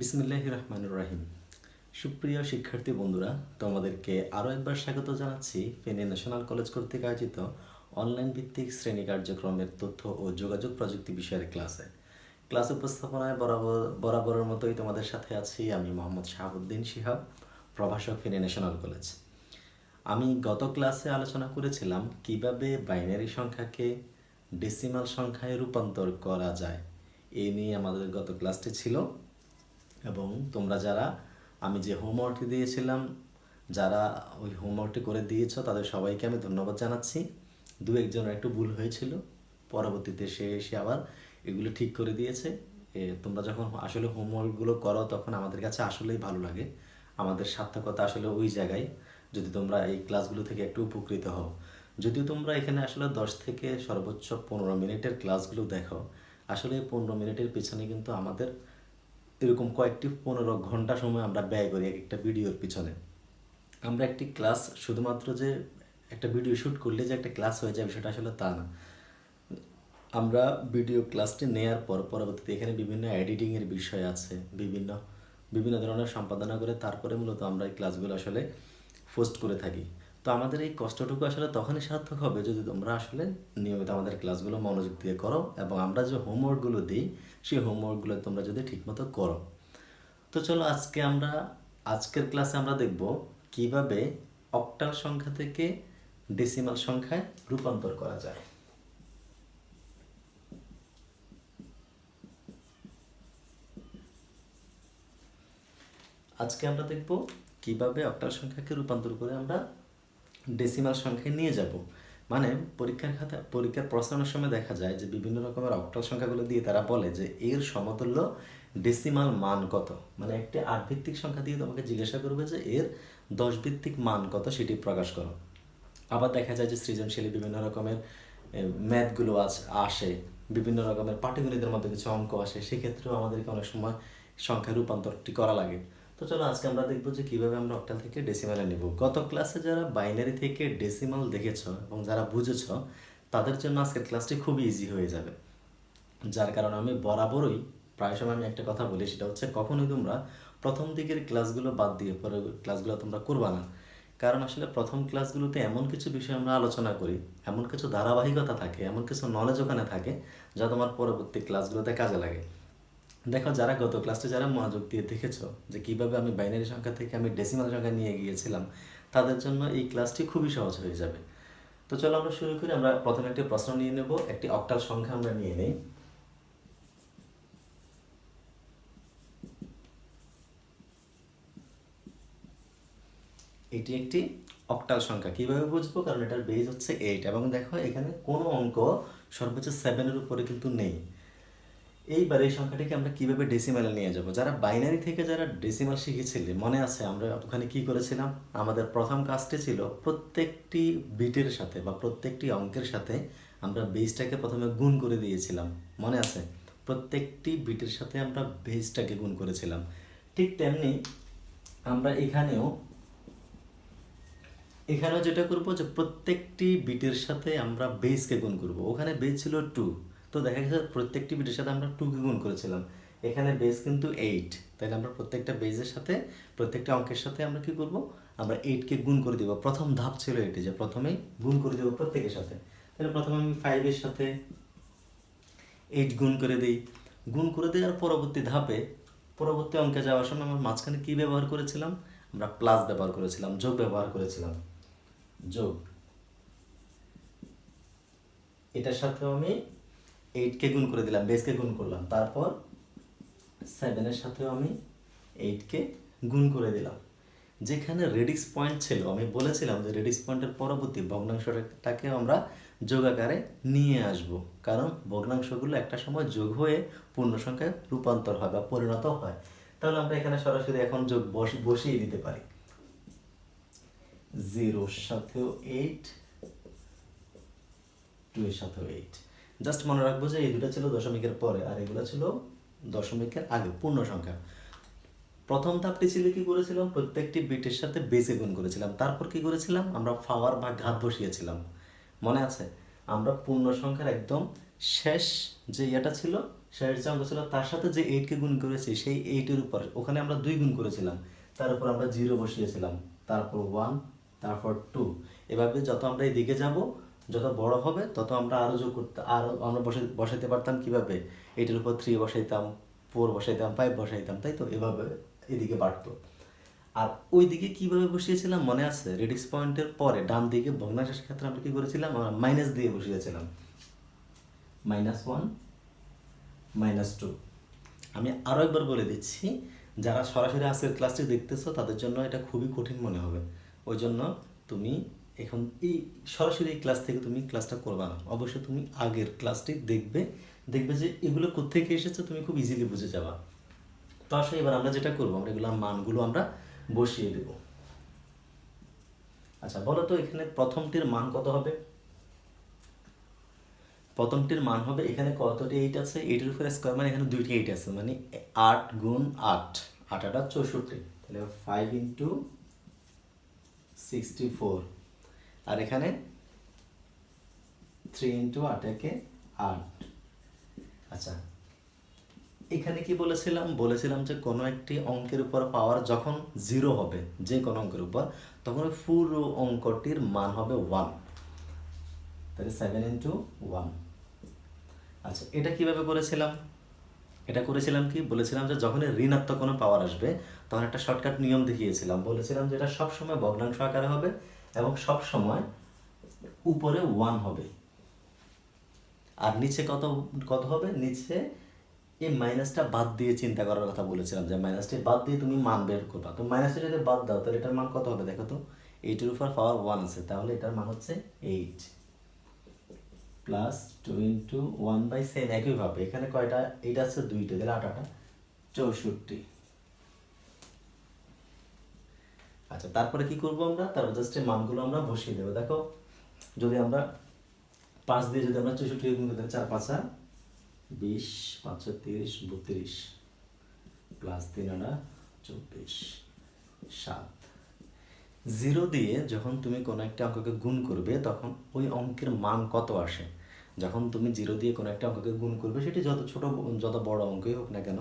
বিসমিল্লাহির রহমানির রহিম। সুপ্রিয় শিক্ষার্থী বন্ধুরা, তোমাদেরকে আরও একবার স্বাগত জানাচ্ছি ফেনী ন্যাশনাল কলেজ কর্তৃক আয়োজিত অনলাইন ভিত্তিক শ্রেণী কার্যক্রমের তথ্য ও যোগাযোগ প্রযুক্তি বিষয়ের ক্লাসে। ক্লাস উপস্থাপনায় বরাবরের মতোই তোমাদের সাথে আছি আমি মোহাম্মদ শাহাবুদ্দিন শিহাব, প্রভাষক ফেনী ন্যাশনাল কলেজ। আমি গত ক্লাসে আলোচনা করেছিলাম কিভাবে বাইনারি সংখ্যাকে ডেসিমাল সংখ্যায় রূপান্তর করা যায়। এই নিয়ে আমাদের গত ক্লাসটি ছিল এবং তোমরা যারা আমি যে হোমওয়ার্কটি দিয়েছিলাম যারা ওই হোমওয়ার্কটি করে দিয়েছ তাদের সবাইকে আমি ধন্যবাদ জানাচ্ছি। দু একজনের একটু ভুল হয়েছিল, পরবর্তীতে সে এসে আবার এগুলো ঠিক করে দিয়েছে। তোমরা যখন আসলে হোমওয়ার্কগুলো করো তখন আমাদের কাছে আসলেই ভালো লাগে, আমাদের সার্থকতা আসলে ওই জায়গায় যদি তোমরা এই ক্লাসগুলো থেকে একটু উপকৃত হও। যদিও তোমরা এখানে আসলে 10 থেকে সর্বোচ্চ 15 মিনিটের ক্লাসগুলো দেখো, আসলে 15 মিনিটের পিছনে কিন্তু আমাদের এরকম কয়েকটি 15 ঘন্টা সময় আমরা ব্যয় করি এক একটা ভিডিওর পিছনে। আমরা একটি ক্লাস শুধুমাত্র যে একটা ভিডিও শ্যুট করলে যে একটা ক্লাস হয়ে যায় বিষয়টা আসলে তা না। আমরা ভিডিও ক্লাসটি নেওয়ার পর পরবর্তীতে এখানে বিভিন্ন এডিটিংয়ের বিষয় আছে, বিভিন্ন বিভিন্ন ধরনের সম্পাদনা করে তারপরে মূলত আমরা এই ক্লাসগুলো আসলে পোস্ট করে থাকি। তো আমাদের এই কষ্টটুকু আসলে তখনই সার্থক হবে যদি তোমরা আসলে নিয়মিত আমাদের ক্লাসগুলো মনোযোগ দিয়ে করো এবং আমরা যে হোমওয়ার্কগুলো দিই সেই হোমওয়ার্কগুলো তোমরা যদি ঠিকমতো করো। তো চলো আজকের ক্লাসে আমরা দেখব কিভাবে অক্টাল সংখ্যা থেকে ডেসিমাল সংখ্যায় রূপান্তর করা যায়। আজকে আমরা দেখব কিভাবে অক্টাল সংখ্যাকে রূপান্তর করে আমরা ডেসিমাল সংখ্যায় নিয়ে যাব। মানে পরীক্ষার প্রশ্নের সময় দেখা যায় যে বিভিন্ন রকমের অক্টাল সংখ্যাগুলো দিয়ে তারা বলে যে এর সমতুল্য ডেসিমাল মান কত। মানে একটি 8 ভিত্তিক সংখ্যা দিয়ে তোমাকে জিজ্ঞাসা করবে যে এর 10 ভিত্তিক মান কত, সেটি প্রকাশ করো। আবার দেখা যায় যে সৃজনশীল বিভিন্ন রকমের ম্যাথগুলো আসে, বিভিন্ন রকমের পাটিগণিতের মধ্যে কিছু অঙ্ক আসে, সেক্ষেত্রেও আমাদেরকে অনেক সময় সংখ্যা রূপান্তরটি করা লাগে। তো চলো আজকে আমরা দেখবো যে কীভাবে আমরা অক্টাল থেকে ডেসিমালে নেব। গত ক্লাসে যারা বাইনারি থেকে ডেসিমাল দেখেছ এবং যারা বুঝেছ তাদের জন্য আজকের ক্লাসটি খুবই ইজি হয়ে যাবে। যার কারণে আমি বরাবরই প্রায় সময় আমি একটা কথা বলি, সেটা হচ্ছে কখনোই তোমরা প্রথম দিকের ক্লাসগুলো বাদ দিয়ে পরে ক্লাসগুলো তোমরা করবা না। কারণ আসলে প্রথম ক্লাসগুলোতে এমন কিছু বিষয় আমরা আলোচনা করি, এমন কিছু ধারাবাহিকতা থাকে, এমন কিছু নলেজ ওখানে থাকে যা তোমার পরবর্তী ক্লাসগুলোতে কাজে লাগে। দেখো, যারা গত ক্লাসে যারা মনোযোগ দিয়ে দেখেছো যে কীভাবে আমি বাইনারি সংখ্যা থেকে আমি ডেসিমাল সংখ্যা নিয়ে গিয়েছিলাম, তাদের জন্য এই ক্লাসটি খুবই সহজ হয়ে যাবে। তো চলো আমরা শুরু করি। আমরা প্রথমে একটি প্রশ্ন নিয়ে নেব, একটি অক্টাল সংখ্যা আমরা নিয়ে নেই। এটি একটি অক্টাল সংখ্যা। কিভাবে বুঝবো? কারণ এটার বেজ হচ্ছে 8 এবং দেখো এখানে কোনো অঙ্ক সর্বোচ্চ 7-এর উপরে কিন্তু নেই। এইবার এই সংখ্যাটিকে আমরা কিভাবে ডেসিমালে নিয়ে যাব। যারা বাইনারি থেকে যারা ডেসিমাল শিখেছিলে মনে আছে আমরা ওখানে কি করেছিলাম? আমাদের প্রথম কাজটি ছিল প্রত্যেকটি বিটের সাথে বা প্রত্যেকটি অঙ্কের সাথে আমরা বেজটাকে প্রথমে গুণ করে দিয়েছিলাম, মনে আছে? প্রত্যেকটি বিটের সাথে আমরা বেজটাকে গুণ করেছিলাম। ঠিক তেমনি আমরা এখানেও যেটা করবো যে প্রত্যেকটি বিটের সাথে আমরা বেসকে গুণ করব। ওখানে বেস ছিল 2, তো দেখা গেছে প্রত্যেকটি বিটের সাথে আমরা 2কে গুণ করেছিলাম। এখানে বেস কিন্তু 8, তাহলে আমরা প্রত্যেকটা বেসের সাথে প্রত্যেকটা অঙ্কের সাথে আমরা কি করব? আমরা 8কে গুণ করে দেব। প্রথম ধাপ ছিল এটি যে প্রথমেই গুণ করে দেব প্রত্যেকের সাথে। তাহলে প্রথমে আমি 5-এর সাথে 8 গুণ করে দিই। গুণ করে দেওয়ার পরবর্তী ধাপে পরবর্তী অঙ্কে যাওয়ার সময় আমরা মাঝখানে কী ব্যবহার করেছিলাম? আমরা প্লাস ব্যবহার করেছিলাম, যোগ ব্যবহার করেছিলাম। যোগ, এটার সাথেও আমি 8কে গুণ করে দিলাম, বেসকে গুণ করলাম। তারপর 7-এর সাথেও আমি 8কে গুণ করে দিলাম। যেখানে রেডিক্স পয়েন্ট ছিল আমি বলেছিলাম যে রেডিক্স পয়েন্টের পরবর্তী ভগ্নাংশটাকে আমরা যোগ আকারে নিয়ে আসব, কারণ ভগ্নাংশগুলো একটা সময় যোগ হয়ে পূর্ণ সংখ্যায় রূপান্তর হয় বা পরিণত হয়। তাহলে আমরা এখানে সরাসরি এখন যোগ বসিয়ে দিতে পারি। 0-র সাথেও 8, 2-এর সাথেও 8। জাস্ট মনে রাখবো যে এই দুটো ছিল দশমিকের পরে আর এগুলো ছিল দশমিকের আগে, পূর্ণ সংখ্যা। প্রথম ধাপটি ছিল কি করেছিলাম? প্রত্যেকটি বিটের সাথে বেসে গুণ করেছিলাম। তারপর কি করেছিলাম? আমরা পাওয়ার বা ঘাত বসিয়েছিলাম, মনে আছে? আমরা পূর্ণ সংখ্যার একদম শেষ যে ইয়েটা ছিল, শেষ যে অঙ্ক ছিল তার সাথে যে 8 কে গুণ করেছি সেই 8 এর উপর ওখানে আমরা 2 গুণ করেছিলাম, তার উপর আমরা 0 বসিয়েছিলাম, তারপর 1, তারপর 2। এভাবে যত আমরা এদিকে যাব, যত বড় হবে তত আমরা আরো যোগ করতে, আরো আমরা বসাইতে পারতাম কিভাবে, 8 এর উপর 3 বসাইতাম, 4 বসাইতাম, 5 বসাইতাম, তাই তো এভাবে এদিকে বাড়তো। আর ওই দিকে কিভাবে বসিয়েছিলাম মনে আছে? রেডিক্স পয়েন্টের পরে ডান দিকে ভগ্নাংশের ক্ষেত্রে আমরা কি করেছিলাম, আমরা মাইনাস দিয়ে বসিয়েছিলাম, -1, -2। আমি আরও একবার বলে দিচ্ছি, যারা সরাসরি আজকের ক্লাসটি দেখতেছো তাদের জন্য এটা খুবই কঠিন মনে হবে, ওই জন্য তুমি এখন এই সরাসরি এই ক্লাস থেকে তুমি ক্লাসটা করবা না, অবশ্যই তুমি আগের ক্লাসটি দেখবে, দেখবে যে এগুলো কোত্থেকে এসেছে তুমি খুব ইজিলি বুঝে যাবা। তো আসলে এবার আমরা যেটা করবো, আমরা এগুলোর মানগুলো আমরা বসিয়ে দেব। আচ্ছা বলো তো এখানে প্রথমটির মান কত হবে? প্রথমটির মান হবে, এখানে কতটি 8 আছে, 8 এর উপরে স্কোয়ার মানে এখানে দুইটি 8 আছে, মানে 8 গুণ 8, 8 8 64, তাহলে 5 ইন্টু 64, আর এখানে 3 ইন্টু 8 একে 8। আচ্ছা এখানে কি বলেছিলাম যে কোনো একটি অঙ্কের উপর পাওয়ার যখন 0 হবে, যে কোনো অঙ্কের উপর, তখন ওই পুরো অঙ্কটির মান হবে 1, তাহলে 7 ইন্টু 1। আচ্ছা এটা কিভাবে করেছিলাম? এটা করেছিলাম কি, বলেছিলাম যে যখনই ঋণাত্মক কোনো পাওয়ার আসবে তখন একটা শর্টকাট নিয়ম দেখিয়েছিলাম, বলেছিলাম যে এটা সবসময় ভগ্নাংশ আকারে হবে এবং সবসময় উপরে 1 হবে, আর নিচে কত কত হবে, নিচে এই মাইনাসটা বাদ দিয়ে চিন্তা করার কথা বলেছিলাম, যে মাইনাসটি বাদ দিয়ে তুমি মান বের করবা। তো মাইনাসটা যদি বাদ দাও তাহলে এটার মান কত হবে দেখো তো, 8 এর উপর পাওয়ার 1 আছে, তাহলে এটার মান হচ্ছে 8 প্লাস 2 ইন্টু 1/7। একইভাবে এখানে কয়টা 8 আছে, দুইটা, তাহলে 8 8 64। আচ্ছা তারপরে কি করব আমরা, তারপর জাস্ট এই মানগুলো আমরা বসিয়ে দেবো। দেখো যদি আমরা 5 দিয়ে যদি আমরা 64 গুণ করি, 4 5 20, 5 30, 32, প্লাস 3 24, 7। 0 দিয়ে যখন তুমি কোনো একটা অঙ্ককে গুণ করবে তখন ওই অঙ্কের মান কত আসে, যখন তুমি 0 দিয়ে কোনো একটা অঙ্ককে গুণ করবে, সেটি যত ছোট যত বড় অঙ্কই হোক না কেন,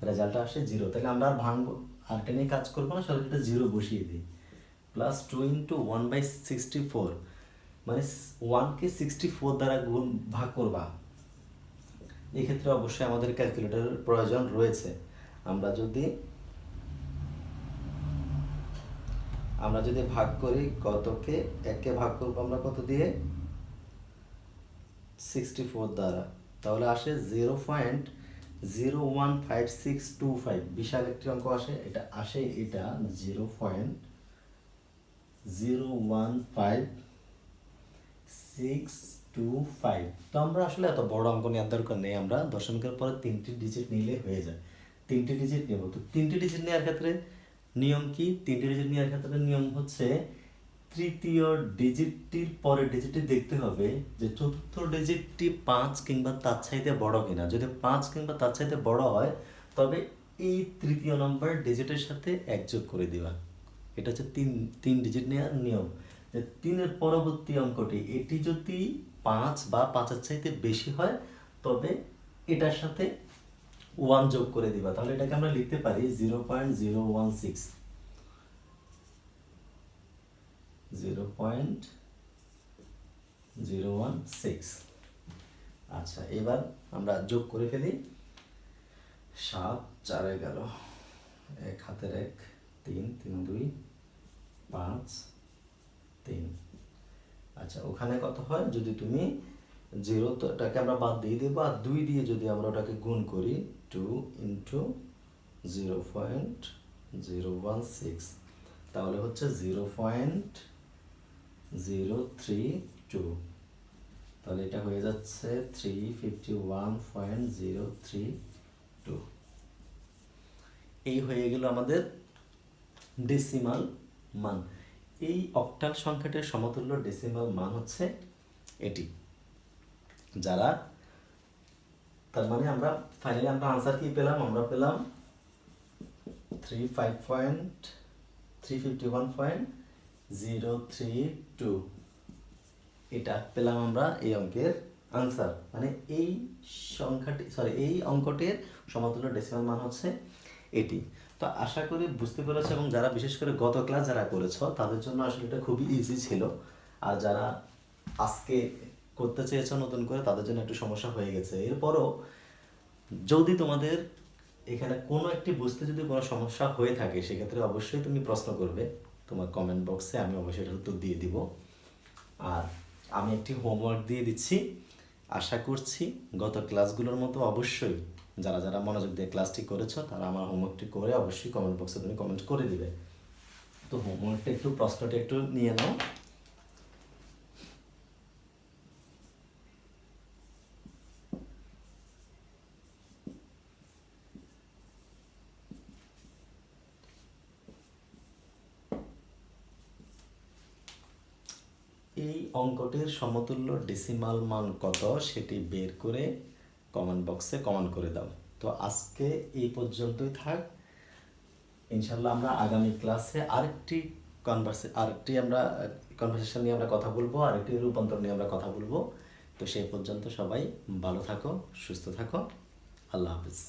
রেজাল্টটা আসে 0। তাহলে আমরা আর ভাঙবো, আর টেনে কাজ করবো না, সরাসরি এটা 0 বসিয়ে দিই। প্লাস 2 ইন্টু 1/64, মানে 1কে 64 দ্বারা ভাগ করবা। এক্ষেত্রে অবশ্যই আমাদের ক্যালকুলেটরের প্রয়োজন রয়েছে। আমরা যদি ভাগ করি কতকে, 1কে ভাগ করবো আমরা কত দিয়ে, 64 দ্বারা, তাহলে আসে 0.015625, বিশাল একটি অঙ্ক আসে, এটা 0.015625। তো আমরা আসলে এত বড় অঙ্ক নেওয়ার দরকার নেই, আমরা দশমিকের পরে 3টি ডিজিট নিলে হয়ে যায়। 3টি ডিজিট নেব, তো 3টি ডিজিট নেওয়ার ক্ষেত্রে নিয়ম কি, 3টি ডিজিট নেওয়ার ক্ষেত্রে নিয়ম হচ্ছে তৃতীয় ডিজিটটির পরের ডিজিটটি দেখতে হবে যে চতুর্থ ডিজিটটি 5 কিংবা তার চাইতে বড় কিনা। যদি 5 কিংবা তার চাইতে বড় হয় তবে এই তৃতীয় নম্বর ডিজিটের সাথে 1 যোগ করে দিবা। এটা হচ্ছে তিন ডিজিট নেওয়ার নিয়ম। যে 3-এর পরবর্তী অঙ্কটি এটি যদি 5 বা 5-এর চাইতে বেশি হয় তবে এটার সাথে 1 যোগ করে দিবা। তাহলে এটাকে আমরা লিখতে পারি 0.016, 0.016। আচ্ছা এবার আমরা যোগ করে ফেলি, 7 4 11, 1 হাতের 1, 3 3 2 5 3। আচ্ছা ওখানে কত হয়, যদি তুমি 0 তো এটাকে আমরা বাদ দিয়ে দেবো, আর 2 দিয়ে যদি আমরা ওটাকে গুণ করি, 2 ইন্টু 0.016, তাহলে হচ্ছে 0.032, তাহলে এটা হয়ে যাচ্ছে 351.032। এই হয়ে গেল আমাদের ডেসিমাল মান। এই অক্টাল সংখ্যাটির সমতুল্য ডেসিমাল মান হচ্ছে এটি। যারা, তার মানে আমরা ফাইনালি আমরা আনসার কি পেলাম, আমরা পেলাম 351.032, এটা পেলাম আমরা এই অঙ্কের আনসার মানে এই এই অঙ্কটির সমতুল্য ডেসিমাল মান হচ্ছে এটি। তো আশা করি বুঝতে পেরেছো, এবং যারা বিশেষ করে গত ক্লাস যারা করেছো তাদের জন্য আসলে এটা খুবই ইজি ছিল, আর যারা আজকে করতে চেয়েছো নতুন করে তাদের জন্য একটু সমস্যা হয়ে গেছে। এরপরও যদি তোমাদের এখানে কোনো একটি বুঝতে যদি কোনো সমস্যা হয়ে থাকে সেক্ষেত্রে অবশ্যই তুমি প্রশ্ন করবে তোমার কমেন্ট বক্সে, আমি অবশ্যই এটার উত্তর দিয়ে দিব। আর আমি একটি হোমওয়ার্ক দিয়ে দিচ্ছি, আশা করছি গত ক্লাসগুলোর মতো অবশ্যই যারা যারা মনোযোগ দিয়ে ক্লাসটি করেছো তারা আমার হোমওয়ার্কটি করে অবশ্যই কমেন্ট বক্সে তুমি কমেন্ট করে দিবে। তো হোমওয়ার্কটা একটু, প্রশ্নটা একটু নিয়ে নাও। এই অঙ্কটির সমতুল্য ডেসিমাল মান কত সেটি বের করে কমেন্ট বক্সে কমেন্ট করে দাও। তো আজকে এই পর্যন্তই থাক। ইনশাল্লাহ আমরা আগামী ক্লাসে আরেকটি আমরা কনভারসেশন নিয়ে আমরা কথা বলবো, আরেকটি রূপান্তর নিয়ে আমরা কথা বলবো। তো সেই পর্যন্ত সবাই ভালো থাকো, সুস্থ থাকো, আল্লাহ হাফিজ।